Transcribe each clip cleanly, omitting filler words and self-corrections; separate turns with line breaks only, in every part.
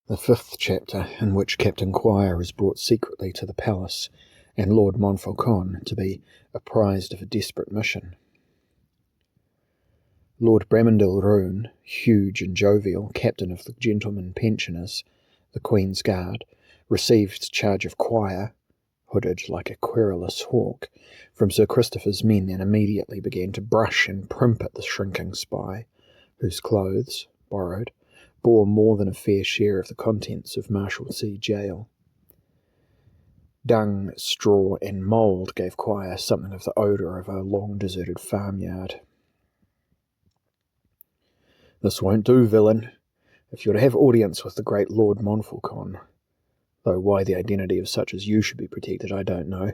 The 5th chapter, in which Captain Quire is brought secretly to the palace, and Lord Montfallcon to be apprised of a desperate mission. Lord Bramandil Roon, huge and jovial, captain of the gentlemen pensioners, the Queen's Guard, received charge of Quire, hooded like a querulous hawk, from Sir Christopher's men, and immediately began to brush and primp at the shrinking spy, whose clothes, borrowed, bore more than a fair share of the contents of Marshalsea Jail. Dung, straw, and mould gave Quire something of the odour of a long-deserted farmyard. "This won't do, villain. If you're to have audience with the great Lord Montfallcon, though why the identity of such as you should be protected, I don't know."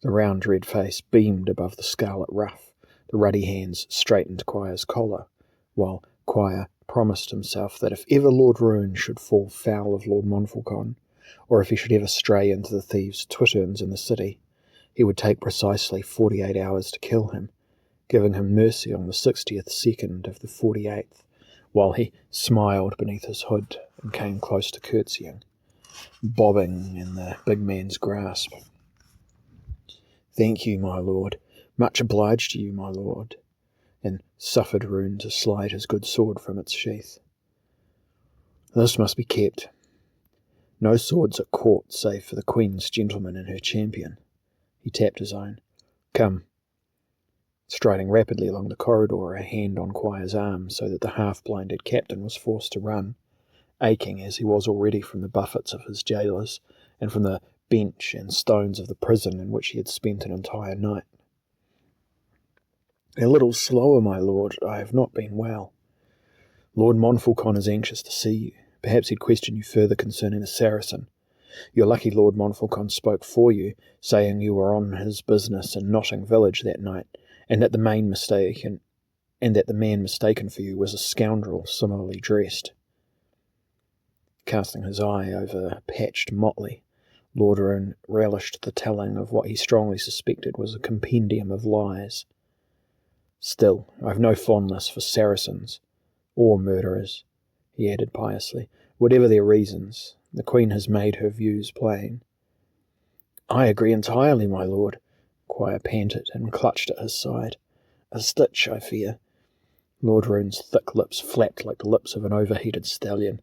The round red face beamed above the scarlet ruff, the ruddy hands straightened Quire's collar, while Quire promised himself that if ever Lord Roon should fall foul of Lord Montfallcon, or if he should ever stray into the thieves' twitterns in the city, he would take precisely 48 hours to kill him, giving him mercy on the 60th second of the 48th, while he smiled beneath his hood and came close to curtsying, bobbing in the big man's grasp. "Thank you, my lord. Much obliged to you, my lord," and suffered Roon to slide his good sword from its sheath. "This must be kept. No swords at court save for the Queen's gentleman and her champion." He tapped his own. "Come." Striding rapidly along the corridor, a hand on Quire's arm, so that the half-blinded captain was forced to run, aching as he was already from the buffets of his jailers, and from the bench and stones of the prison in which he had spent an entire night. "A little slower, my lord. I have not been well. Lord Montfallcon is anxious to see you. Perhaps he'd question you further concerning the Saracen. You're lucky Lord Montfallcon spoke for you, saying you were on his business in Notting village that night, and that the man mistaken for you was a scoundrel similarly dressed." Casting his eye over a patched motley, Lord Roon relished the telling of what he strongly suspected was a compendium of lies. "Still, I've no fondness for Saracens, or murderers," he added piously. "Whatever their reasons, the Queen has made her views plain." "I agree entirely, my lord," Quire panted and clutched at his side. "A stitch, I fear." Lord Roon's thick lips flapped like the lips of an overheated stallion.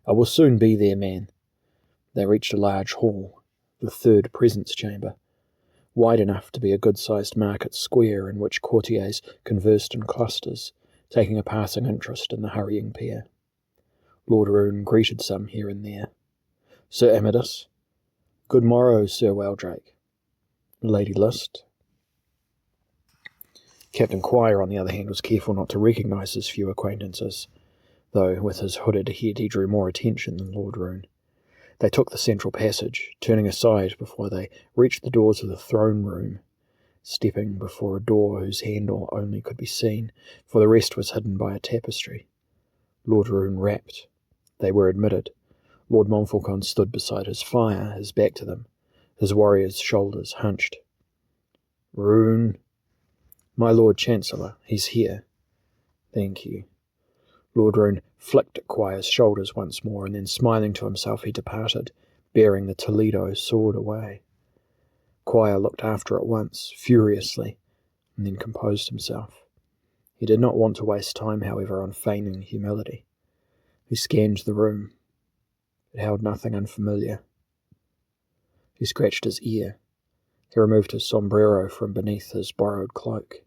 "I will soon be there, man." They reached a large hall, the 3rd presence chamber, wide enough to be a good-sized market square in which courtiers conversed in clusters, taking a passing interest in the hurrying pair. Lord Roon greeted some here and there. "Sir Amadis." "Good morrow, Sir Waldrake." "Lady List." Captain Quire, on the other hand, was careful not to recognise his few acquaintances, though with his hooded head he drew more attention than Lord Roon. They took the central passage, turning aside before they reached the doors of the throne room, stepping before a door whose handle only could be seen, for the rest was hidden by a tapestry. Lord Roon rapped. They were admitted. Lord Montfallcon stood beside his fire, his back to them, his warrior's shoulders hunched. "Roon." "My Lord Chancellor, he's here." "Thank you." Lord Roon flicked at Quire's shoulders once more, and then, smiling to himself, he departed, bearing the Toledo sword away. Quire looked after it once, furiously, and then composed himself. He did not want to waste time, however, on feigning humility. He scanned the room. It held nothing unfamiliar. He scratched his ear. He removed his sombrero from beneath his borrowed cloak.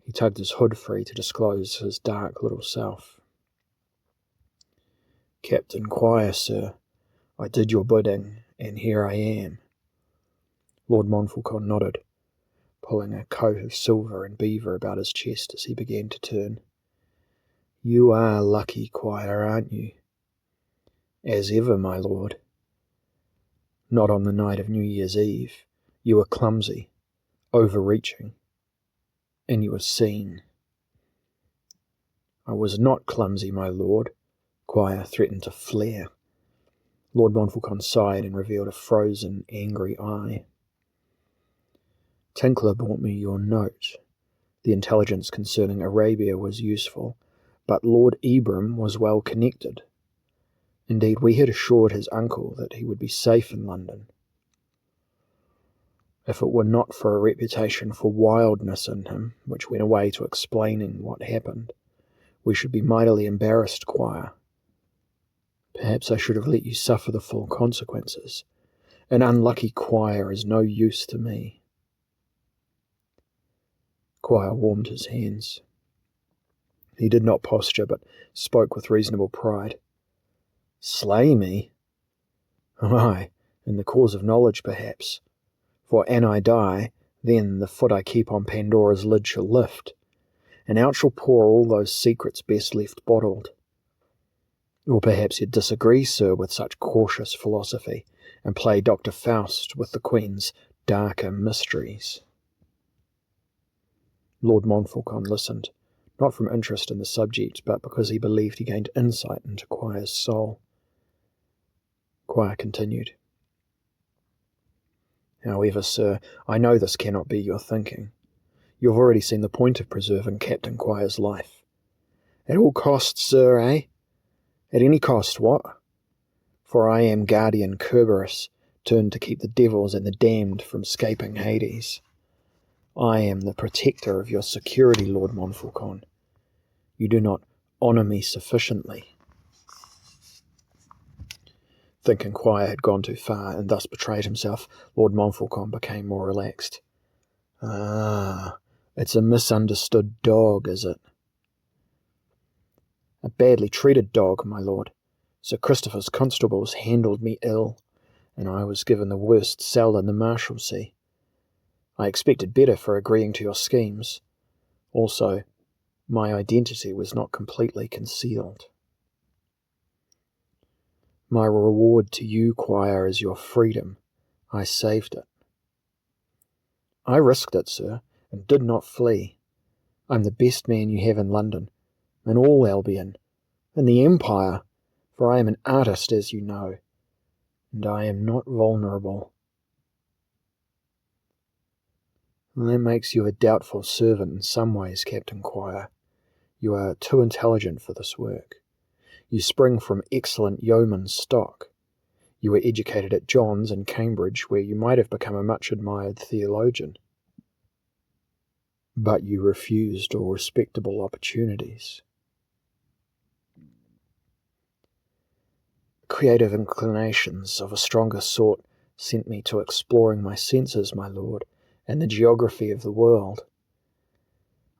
He tugged his hood free to disclose his dark little self. "Captain Quire, sir. I did your bidding, and here I am." Lord Montfallcon nodded, pulling a coat of silver and beaver about his chest as he began to turn. "You are lucky, Quire, aren't you?" "As ever, my lord." "Not on the night of New Year's Eve. You were clumsy, overreaching, and you were seen." "I was not clumsy, my lord." Quire threatened to flare. Lord Montfallcon sighed and revealed a frozen, angry eye. "Tinkler brought me your note. The intelligence concerning Arabia was useful, but Lord Ibram was well connected. Indeed, we had assured his uncle that he would be safe in London. If it were not for a reputation for wildness in him, which went away to explaining what happened, we should be mightily embarrassed, Quire. Perhaps I should have let you suffer the full consequences. An unlucky Quire is no use to me. Quire warmed his hands. He did not posture, but spoke with reasonable pride. Slay me? Aye, in the cause of knowledge, perhaps. For an I die, then the foot I keep on Pandora's lid shall lift, and out shall pour all those secrets best left bottled. Or perhaps you'd disagree, sir, with such cautious philosophy, and play Dr. Faust with the Queen's darker mysteries. Lord Montfallcon listened, not from interest in the subject, but because he believed he gained insight into Quire's soul. Quire continued. However, sir, I know this cannot be your thinking. You have already seen the point of preserving Captain Quire's life. At all costs, sir, eh? At any cost, what? For I am guardian Cerberus, turned to keep the devils and the damned from scaping Hades. I am the protector of your security, Lord Montfallcon. You do not honour me sufficiently. Thinking Quire had gone too far and thus betrayed himself, Lord Montfallcon became more relaxed. Ah, it's a misunderstood dog, is it? A badly treated dog, my lord. Sir Christopher's constables handled me ill, and I was given the worst cell in the Marshalsea. I expected better for agreeing to your schemes. Also, my identity was not completely concealed. My reward to you, Quire, is your freedom. I saved it. I risked it, sir, and did not flee. I'm the best man you have in London, in all Albion, in the Empire, for I am an artist, as you know, and I am not vulnerable. That makes you a doubtful servant in some ways, Captain Quire. You are too intelligent for this work. You spring from excellent yeoman stock. You were educated at John's in Cambridge, where you might have become a much-admired theologian. But you refused all respectable opportunities. Creative inclinations of a stronger sort sent me to exploring my senses, my lord, and the geography of the world.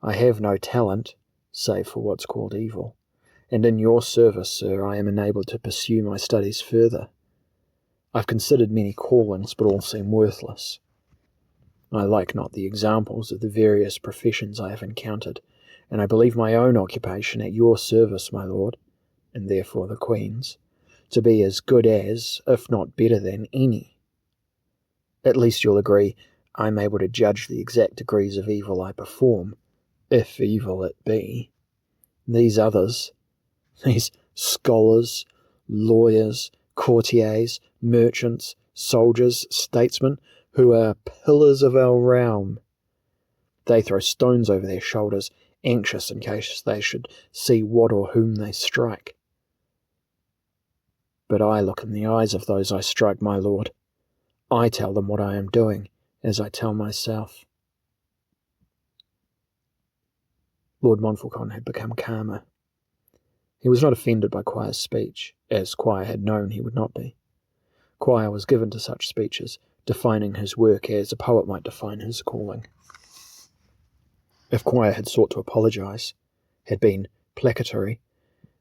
I have no talent, save for what's called evil, and in your service, sir, I am enabled to pursue my studies further. I've considered many callings, but all seem worthless. I like not the examples of the various professions I have encountered, and I believe my own occupation at your service, my lord, and therefore the Queen's, to be as good as, if not better than, any. At least you'll agree I'm able to judge the exact degrees of evil I perform, if evil it be. These others, these scholars, lawyers, courtiers, merchants, soldiers, statesmen, who are pillars of our realm. They throw stones over their shoulders, anxious in case they should see what or whom they strike. But I look in the eyes of those I strike, my lord. I tell them what I am doing, as I tell myself. Lord Montfallcon had become calmer. He was not offended by Quire's speech, as Quire had known he would not be. Quire was given to such speeches, defining his work as a poet might define his calling. If Quire had sought to apologize, had been placatory,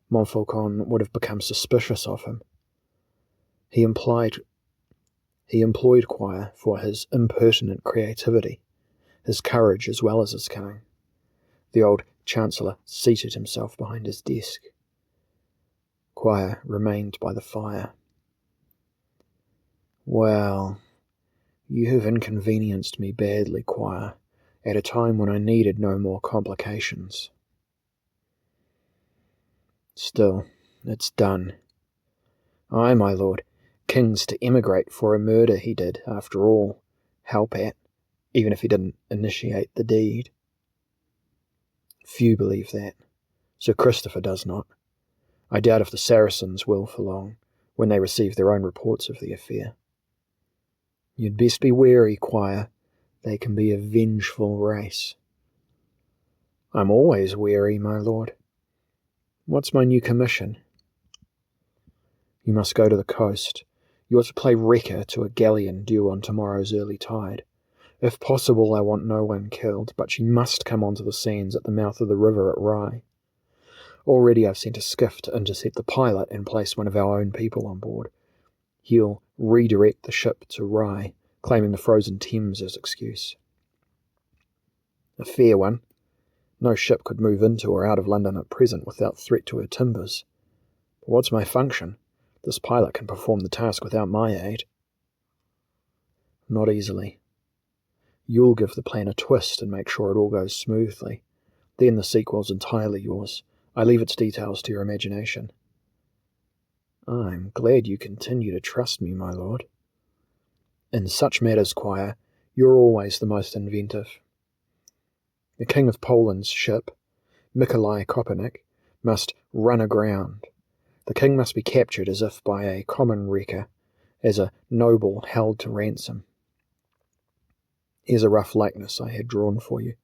Montfallcon would have become suspicious of him. He employed Quire for his impertinent creativity, his courage as well as his cunning. The old Chancellor seated himself behind his desk. Quire remained by the fire. Well, you have inconvenienced me badly, Quire, at a time when I needed no more complications. Still, it's done. Aye, my lord, kings to emigrate for a murder he did, after all, help at, even if he didn't initiate the deed. Few believe that. Sir Christopher does not. I doubt if the Saracens will for long, when they receive their own reports of the affair. You'd best be wary, Quire. They can be a vengeful race. I'm always wary, my lord. What's my new commission? You must go to the coast. You are to play wrecker to a galleon due on tomorrow's early tide. If possible, I want no one killed, but she must come onto the sands at the mouth of the river at Rye. Already I've sent a skiff to intercept the pilot and place one of our own people on board. He'll redirect the ship to Rye, claiming the frozen Thames as excuse. A fair one. No ship could move into or out of London at present without threat to her timbers. But what's my function? This pilot can perform the task without my aid. Not easily. You'll give the plan a twist and make sure it all goes smoothly. Then the sequel's entirely yours. I leave its details to your imagination. I'm glad you continue to trust me, my lord. In such matters, Quire, you're always the most inventive. The King of Poland's ship, Mikołaj Kopernik, must run aground. The king must be captured as if by a common wrecker, as a noble held to ransom. Here's a rough likeness I had drawn for you.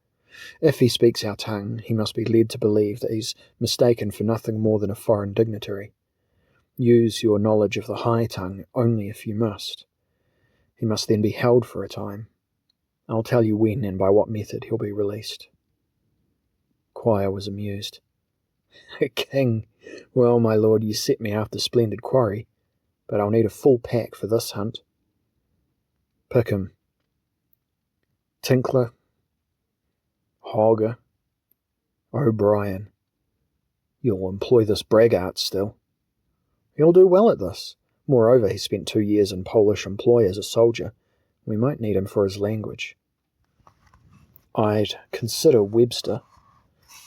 If he speaks our tongue, he must be led to believe that he's mistaken for nothing more than a foreign dignitary. Use your knowledge of the high tongue only if you must. He must then be held for a time. I'll tell you when and by what method he'll be released. Quire was amused. A king? Well, my lord, you set me after splendid quarry, but I'll need a full pack for this hunt. Pick him. Tinkler, Hogger, O'Brien. You'll employ this braggart still. He'll do well at this. Moreover, he spent 2 years in Polish employ as a soldier. We might need him for his language. I'd consider Webster.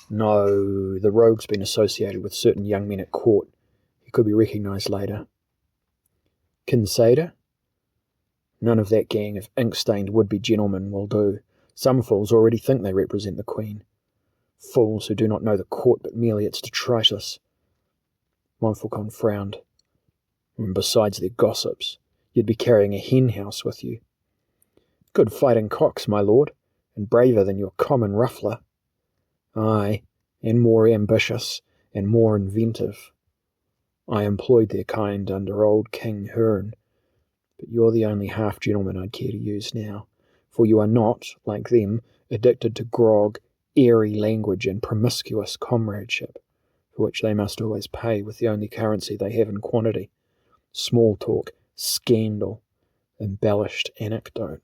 No, the rogue's been associated with certain young men at court. He could be recognised later. Kinsader? None of that gang of ink-stained would-be gentlemen will do. Some fools already think they represent the Queen. Fools who do not know the court but merely its detritus. Montfallcon frowned. And besides their gossips, you'd be carrying a hen-house with you. Good fighting cocks, my lord, and braver than your common ruffler. Aye, and more ambitious, and more inventive. I employed their kind under old King Hearn, but you're the only half-gentleman I'd care to use now, for you are not, like them, addicted to grog, airy language, and promiscuous comradeship, for which they must always pay with the only currency they have in quantity, small talk, scandal, embellished anecdote.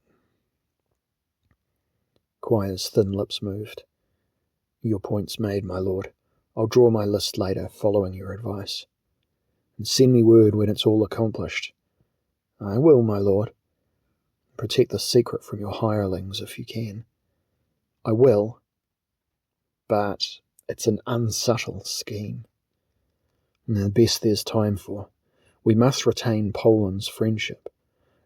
Quire's thin lips moved. Your point's made, my lord. I'll draw my list later, following your advice. And send me word when it's all accomplished. I will, my lord. Protect the secret from your hirelings if you can. I will, but it's an unsubtle scheme. And the best there's time for. We must retain Poland's friendship.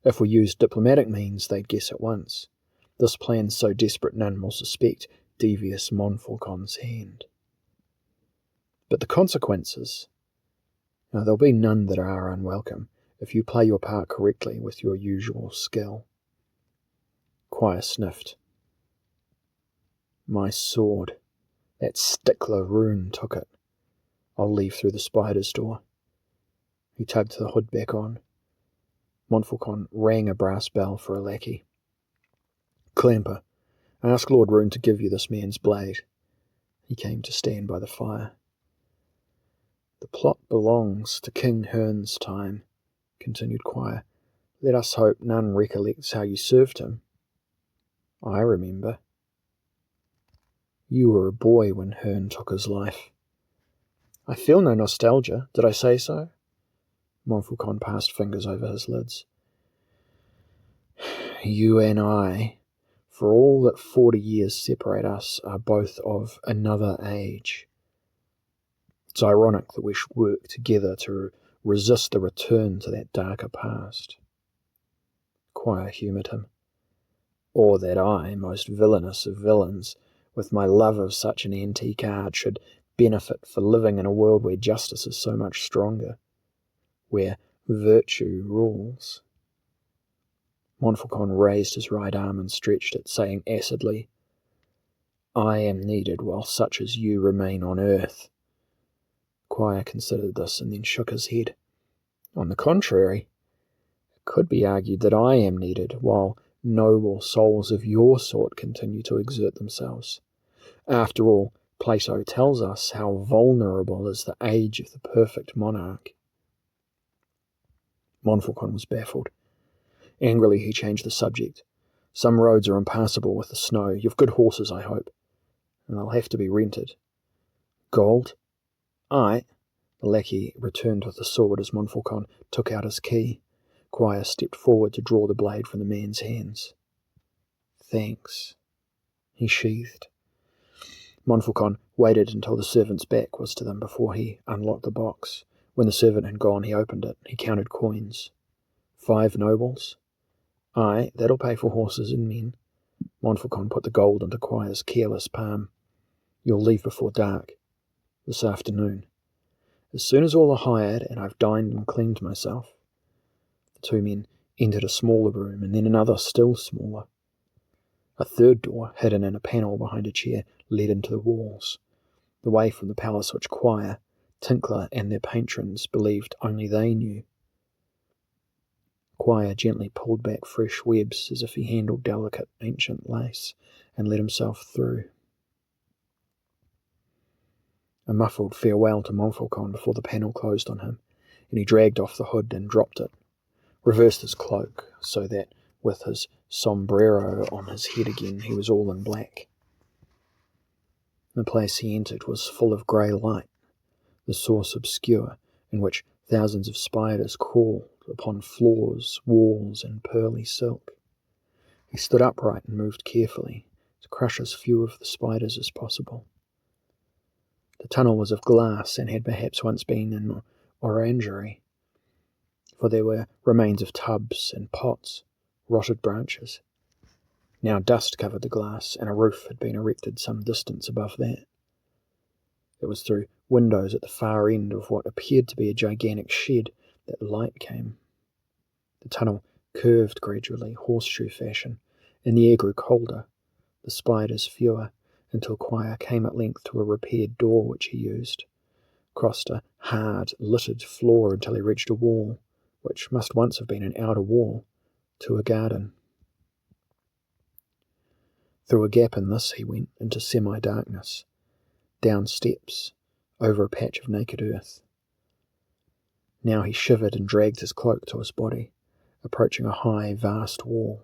If we use diplomatic means, they'd guess at once. This plan's so desperate none will suspect devious Montfallcon's hand. But the consequences? Now, there'll be none that are unwelcome if you play your part correctly with your usual skill. Quire sniffed. My sword. That stickler Rune took it. I'll leave through the spider's door. He tugged the hood back on. Montfallcon rang a brass bell for a lackey. Clamper, ask Lord Rune to give you this man's blade. He came to stand by the fire. The plot belongs to King Hearn's time, continued Quire. Let us hope none recollects how you served him. I remember. You were a boy when Hearn took his life. I feel no nostalgia. Did I say so? Montfallcon passed fingers over his lids. You and I, for all that 40 years separate us, are both of another age. It's ironic that we should work together to resist the return to that darker past. Quire humoured him. Or that I, most villainous of villains, with my love of such an antique art, should benefit for living in a world where justice is so much stronger, where Virtue rules. Montfallcon raised his right arm and stretched it, saying acidly, I am needed while such as you remain on earth. Quire considered this and then shook his head. On the contrary, it could be argued that I am needed while noble souls of your sort continue to exert themselves. After all, Plato tells us how vulnerable is the age of the perfect monarch. Montfallcon was baffled. Angrily he changed the subject. Some roads are impassable with the snow. You've good horses, I hope, and they'll have to be rented. Gold? Aye. The lackey returned with the sword as Montfallcon took out his key. Quire stepped forward to draw the blade from the man's hands. Thanks, he sheathed. Montfallcon waited until the servant's back was to them before he unlocked the box. When the servant had gone, he opened it. He counted coins. 5 nobles? Aye, that'll pay for horses and men. Montfallcon put the gold into Quire's careless palm. You'll leave before dark. This afternoon. As soon as all are hired and I've dined and cleaned myself. The 2 men entered a smaller room and then another still smaller. A third door, hidden in a panel behind a chair, led into the walls, the way from the palace which Quire, Tinkler and their patrons believed only they knew. Quire gently pulled back fresh webs as if he handled delicate ancient lace and let himself through. A muffled farewell to Montfallcon before the panel closed on him, and he dragged off the hood and dropped it, reversed his cloak so that, with his sombrero on his head again, he was all in black. The place he entered was full of grey light, the source obscure, in which thousands of spiders crawled upon floors, walls, and pearly silk. He stood upright and moved carefully to crush as few of the spiders as possible. The tunnel was of glass and had perhaps once been an orangery, for there were remains of tubs and pots, rotted branches. Now dust covered the glass, and a roof had been erected some distance above that. It was through windows at the far end of what appeared to be a gigantic shed that light came. The tunnel curved gradually, horseshoe fashion, and the air grew colder, the spiders fewer, until Quire came at length to a repaired door which he used, crossed a hard, littered floor until he reached a wall, which must once have been an outer wall, to a garden. Through a gap in this he went into semi-darkness, down steps, over a patch of naked earth. Now he shivered and dragged his cloak to his body, approaching a high, vast wall.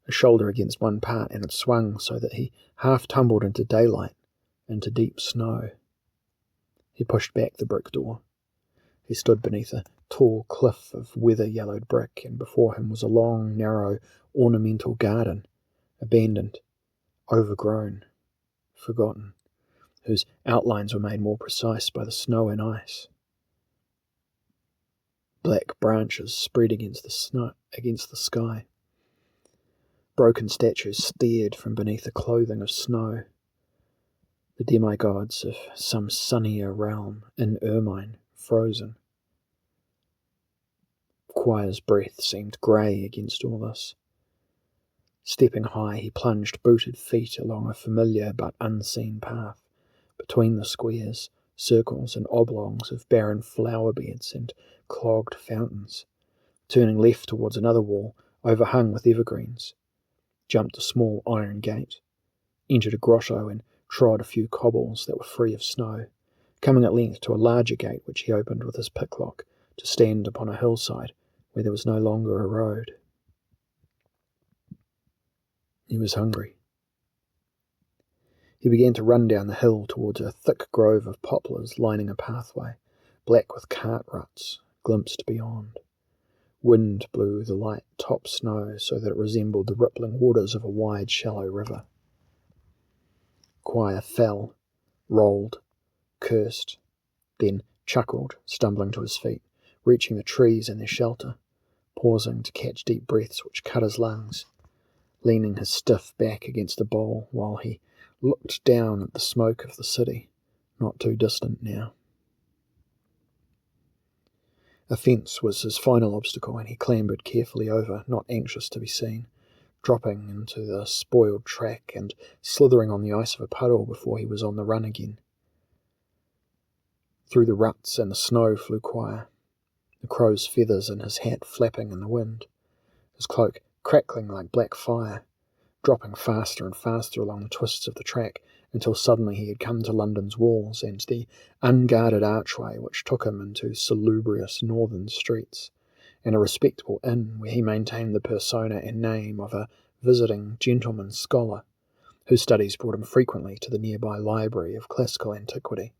A shoulder against one part, and it swung so that he half tumbled into daylight, into deep snow. He pushed back the brick door. He stood beneath a tall cliff of weather-yellowed brick, and before him was a long, narrow, ornamental garden, abandoned, overgrown, forgotten, whose outlines were made more precise by the snow and ice. Black branches spread against the sky. Broken statues stared from beneath a clothing of snow, the demigods of some sunnier realm, in ermine, frozen. Quire's breath seemed grey against all this. Stepping high, he plunged booted feet along a familiar but unseen path, between the squares, circles and oblongs of barren flower beds and clogged fountains, turning left towards another wall overhung with evergreens, jumped a small iron gate, entered a grotto and trod a few cobbles that were free of snow, coming at length to a larger gate which he opened with his picklock to stand upon a hillside where there was no longer a road. He was hungry. He began to run down the hill towards a thick grove of poplars lining a pathway, black with cart ruts, glimpsed beyond. Wind blew the light top snow so that it resembled the rippling waters of a wide, shallow river. Quire fell, rolled, cursed, then chuckled, stumbling to his feet, reaching the trees and their shelter, pausing to catch deep breaths which cut his lungs, leaning his stiff back against the bole while he looked down at the smoke of the city, not too distant now. A fence was his final obstacle, and he clambered carefully over, not anxious to be seen, dropping into the spoiled track and slithering on the ice of a puddle before he was on the run again. Through the ruts and the snow flew Quire, the crow's feathers in his hat flapping in the wind, his cloak crackling like black fire, dropping faster and faster along the twists of the track until suddenly he had come to London's walls and the unguarded archway which took him into salubrious northern streets, and a respectable inn where he maintained the persona and name of a visiting gentleman scholar, whose studies brought him frequently to the nearby library of classical antiquity.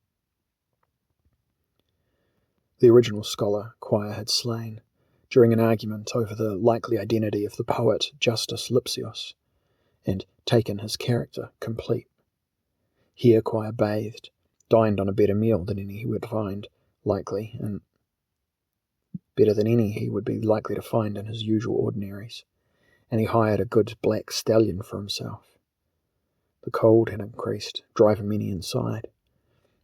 The original scholar Quire had slain, during an argument over the likely identity of the poet Justus Lipsius, and taken his character complete. Here Quire bathed, dined on a better meal than any he would find likely, and better than any he would be likely to find in his usual ordinaries, and he hired a good black stallion for himself. The cold had increased, driving many inside.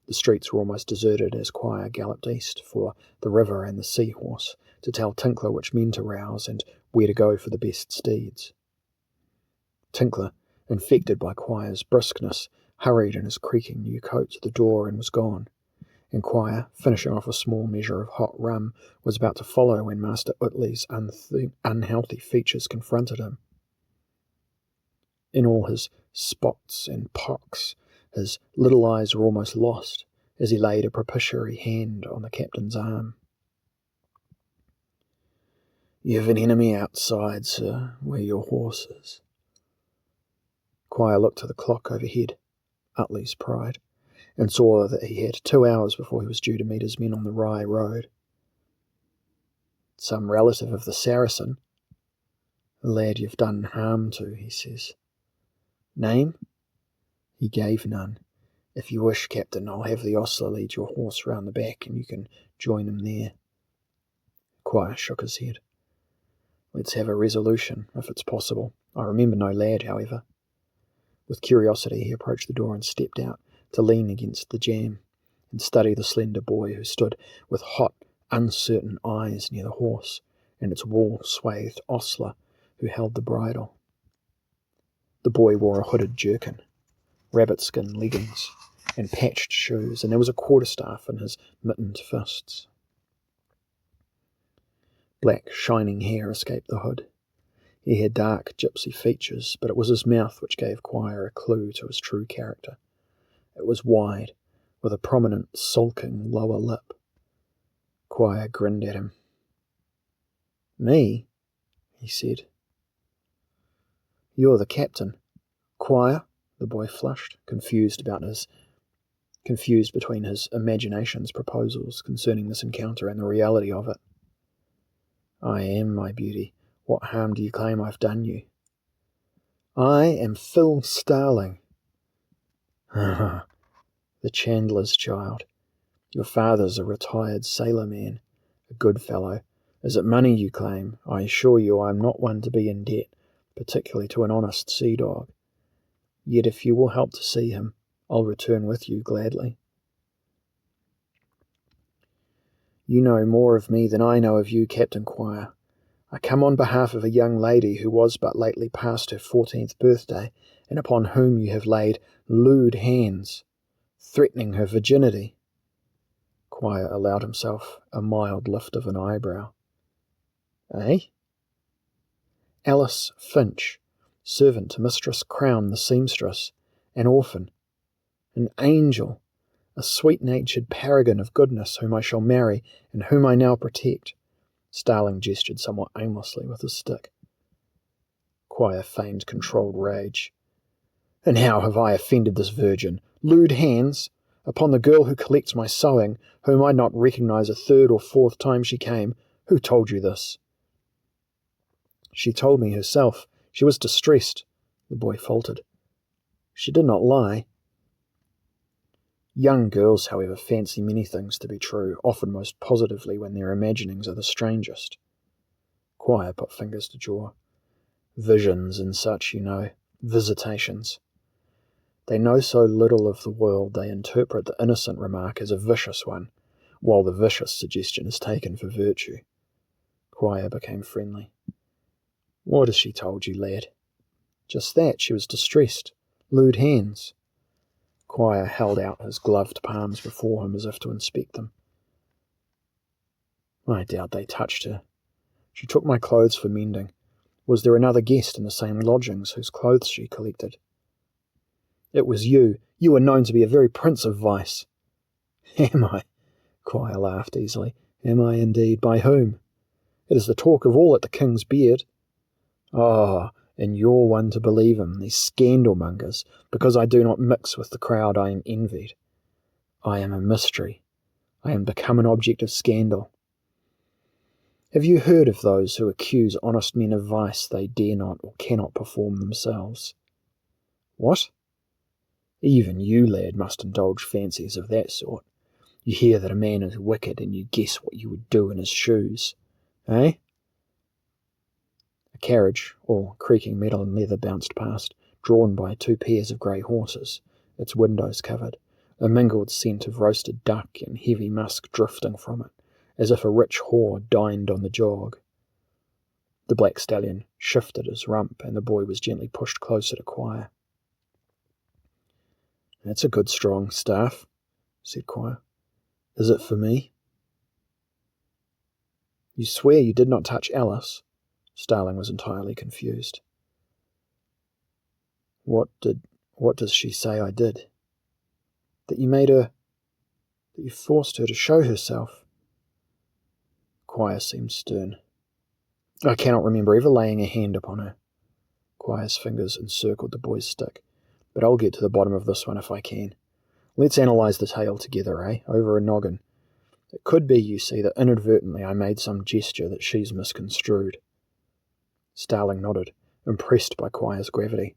The streets were almost deserted as Quire galloped east for the river and the seahorse to tell Tinkler which men to rouse and where to go for the best steeds. Tinkler, infected by Quire's briskness, hurried in his creaking new coat to the door and was gone, and Quire, finishing off a small measure of hot rum, was about to follow when Master Utley's unhealthy features confronted him. In all his spots and pocks, his little eyes were almost lost as he laid a propitiatory hand on the captain's arm. "You have an enemy outside, sir, where your horse is." Quire looked to the clock overhead, Utley's pride, and saw that he had 2 hours before he was due to meet his men on the Rye Road. "Some relative of the Saracen. A lad you've done harm to," he says. "Name?" He gave none. "If you wish, Captain, I'll have the ostler lead your horse round the back, and you can join him there." Quire shook his head. "Let's have a resolution, if it's possible. I remember no lad, however." With curiosity he approached the door and stepped out to lean against the jamb and study the slender boy who stood with hot, uncertain eyes near the horse and its wool-swathed ostler who held the bridle. The boy wore a hooded jerkin, rabbit-skin leggings, and patched shoes, and there was a quarterstaff in his mittened fists. Black, shining hair escaped the hood. He had dark, gypsy features, but it was his mouth which gave Quire a clue to his true character. It was wide, with a prominent, sulking lower lip. Quire grinned at him. "Me?" he said. "You're the captain." "Quire?" The boy flushed, confused between his imagination's proposals concerning this encounter and the reality of it. "I am, my beauty. What harm do you claim I've done you?" "I am Phil Starling." "The chandler's child. Your father's a retired sailor man, a good fellow. Is it money you claim? I assure you I am not one to be in debt, particularly to an honest sea dog. Yet if you will help to see him, I'll return with you gladly." "You know more of me than I know of you, Captain Quire. I come on behalf of a young lady who was but lately past her 14th birthday, and upon whom you have laid lewd hands, threatening her virginity." Quire allowed himself a mild lift of an eyebrow. "Eh?" "Alice Finch, servant to Mistress Crown the seamstress, an orphan, an angel, a sweet-natured paragon of goodness whom I shall marry, and whom I now protect." Starling gestured somewhat aimlessly with his stick. Quire feigned controlled rage. "And how have I offended this virgin? Lewd hands? Upon the girl who collects my sewing, whom I not recognise a third or fourth time she came? Who told you this?" "She told me herself. She was distressed," the boy faltered. "She did not lie." Young girls, however, fancy many things to be true, often most positively when their imaginings are the strangest. Quire put fingers to jaw. "Visions and such, you know. Visitations. They know so little of the world they interpret the innocent remark as a vicious one, while the vicious suggestion is taken for virtue. Quire became friendly. What has she told you, lad? Just that, she was distressed. Lewd hands. Quire held out his gloved palms before him as if to inspect them. I doubt they touched her. She took my clothes for mending. Was there another guest in the same lodgings whose clothes she collected? It was you. You are known to be a very prince of vice. Am I? Quire laughed easily. Am I indeed? By whom? It is the talk of all at the king's beard. Ah, and you're one to believe him, these scandal-mongers. Because I do not mix with the crowd, I am envied. I am a mystery. I am become an object of scandal. Have you heard of those who accuse honest men of vice they dare not or cannot perform themselves? What? Even you, lad, must indulge fancies of that sort. You hear that a man is wicked, and you guess what you would do in his shoes. Eh? A carriage, all creaking metal and leather, bounced past, drawn by 2 pairs of grey horses, its windows covered, a mingled scent of roasted duck and heavy musk drifting from it, as if a rich whore dined on the jog. The black stallion shifted his rump, and the boy was gently pushed closer to Quire. That's a good strong staff, said Quire. Is it for me? You swear you did not touch Alice? Starling was entirely confused. What does she say I did? That you forced her to show herself. Quire seemed stern. I cannot remember ever laying a hand upon her. Quire's fingers encircled the boy's stick. But I'll get to the bottom of this one if I can. Let's analyse the tale together, over a noggin. It could be, you see, that inadvertently I made some gesture that she's misconstrued. Starling nodded, impressed by Quire's gravity.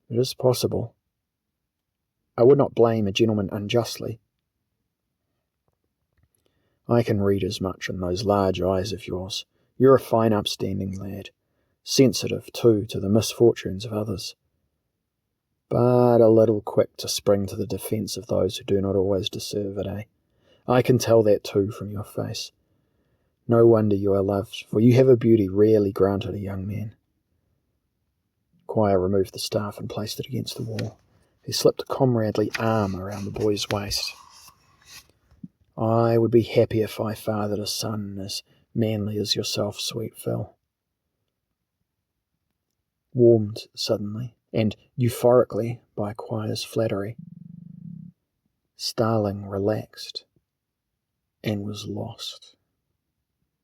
It is possible. I would not blame a gentleman unjustly. I can read as much in those large eyes of yours. You're a fine upstanding lad, sensitive, too, to the misfortunes of others, but a little quick to spring to the defence of those who do not always deserve it, I can tell that, too, from your face. No wonder you are loved, for you have a beauty rarely granted a young man. Quire removed the staff and placed it against the wall. He slipped a comradely arm around the boy's waist. I would be happy if I fathered a son as manly as yourself, sweet Phil. Warmed suddenly, and euphorically, by Quire's flattery, Starling relaxed and was lost.